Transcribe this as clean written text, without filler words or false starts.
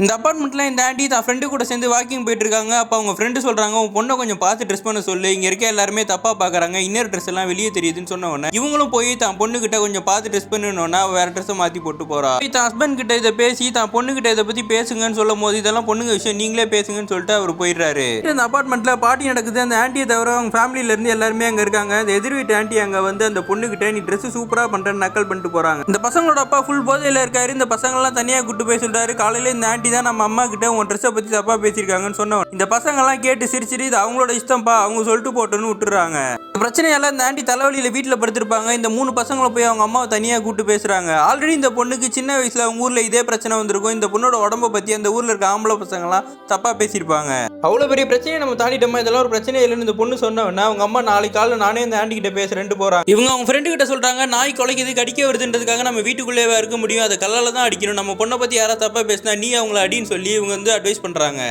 இந்த அபார்ட்மெண்ட்ல இந்த ஆண்டி தான் ஃப்ரெண்டு கூட சேர்ந்து வாக்கிங் போயிட்டு இருக்காங்க. அப்போ அவங்க ஃப்ரெண்டு சொல்றாங்க, உன் பொண்ணை கொஞ்சம் பார்த்து ட்ரெஸ் பண்ண சொல்லு, இங்க இருக்க எல்லாருமே தப்பா பாக்குறாங்க, இன்னர் ட்ரெஸ் எல்லாம் வெளியே தெரியுதுன்னு சொன்ன உடனே இவங்களும் போய் தான் பொண்ணு கிட்ட கொஞ்சம் பார்த்து ட்ரெஸ் பண்ணணும்னா வேற ட்ரெஸ் மாத்தி போட்டு போறா. தான் ஹஸ்பண்ட் கிட்ட இதை பேசி தான் பொண்ணு கிட்ட இதை பத்தி பேசுங்கன்னு சொல்லும் போது இதெல்லாம் பொண்ணுங்க விஷயம், நீங்களே பேசுங்கன்னு சொல்லிட்டு அவர் போயிடுறாரு. இந்த அபார்ட்மெண்ட்ல பார்ட்டி நடக்குது. அந்த ஆண்டியை தவிர அவங்க ஃபேமிலில இருந்து எல்லாருமே அங்க இருக்காங்க. அந்த எதிர் வீட்டு ஆண்டி அங்க வந்து அந்த பொண்ணு கிட்ட நீ ட்ரெஸ் சூப்பரா பண்றேன்னு நக்கல் பண்ணிட்டு போறாங்க. இந்த பசங்களோட அப்பா ஃபுல் போதையில இருக்காரு. இந்த பசங்க எல்லாம் தனியா கூட்டு போய் சொல்றாரு, காலையில இந்த ஆண்டி தான் நம்ம அம்மா கிட்ட உன் ட்ரெஸ்ஸை பத்தி தப்பா பேசியிருக்காங்கன்னு சொன்னவன் இந்த பசங்க எல்லாம் கேட்டு சிரிச்சிட்டு இது அவங்களோட இஷ்டம்பா, அவங்க சொல்லிட்டு போட்டோன்னு விட்டுறாங்க. பிரச்சனையெல்லாம் இந்த ஆண்டி தலைவலியில வீட்டில் படுத்திருப்பாங்க. இந்த 3 பசங்களும் போய் அவங்க அம்மாவை தனியா கூட்டு பேசுறாங்க. ஆல்ரெடி இந்த பொண்ணுக்கு சின்ன வயசுல அவங்க ஊர்ல இதே பிரச்சனை வந்திருக்கும். இந்த பொண்ணோட உடம்ப பத்தி அந்த ஊர்ல இருக்க ஆம்பளை பசங்க எல்லாம் தப்பா பேசியிருப்பாங்க. அவ்வளவு பெரிய பிரச்சனையை நம்ம தாண்டிட்டோமா, இதெல்லாம் ஒரு பிரச்சனை இல்லைன்னு இந்த பொண்ணு சொன்னவன அவங்க அம்மா நாளைக்கு காலைல நானே இந்த ஆண்டி கிட்ட பேசுறேன்ட்டு போறாங்க. இவங்க அவங்க ஃப்ரெண்டு கிட்ட சொல்றாங்க, நாய் கொலைக்குது கடிக்க வருதுன்றதுக்காக நம்ம வீட்டுக்குள்ளேயே இருக்க முடியும், அதை கல்லால தான் அடிக்கணும், நம்ம பொண்ணை பத்தி யாராவது தப்பா பேசினா நீ அவங்கள அடின்னு சொல்லி இவங்க வந்து அட்வைஸ் பண்றாங்க.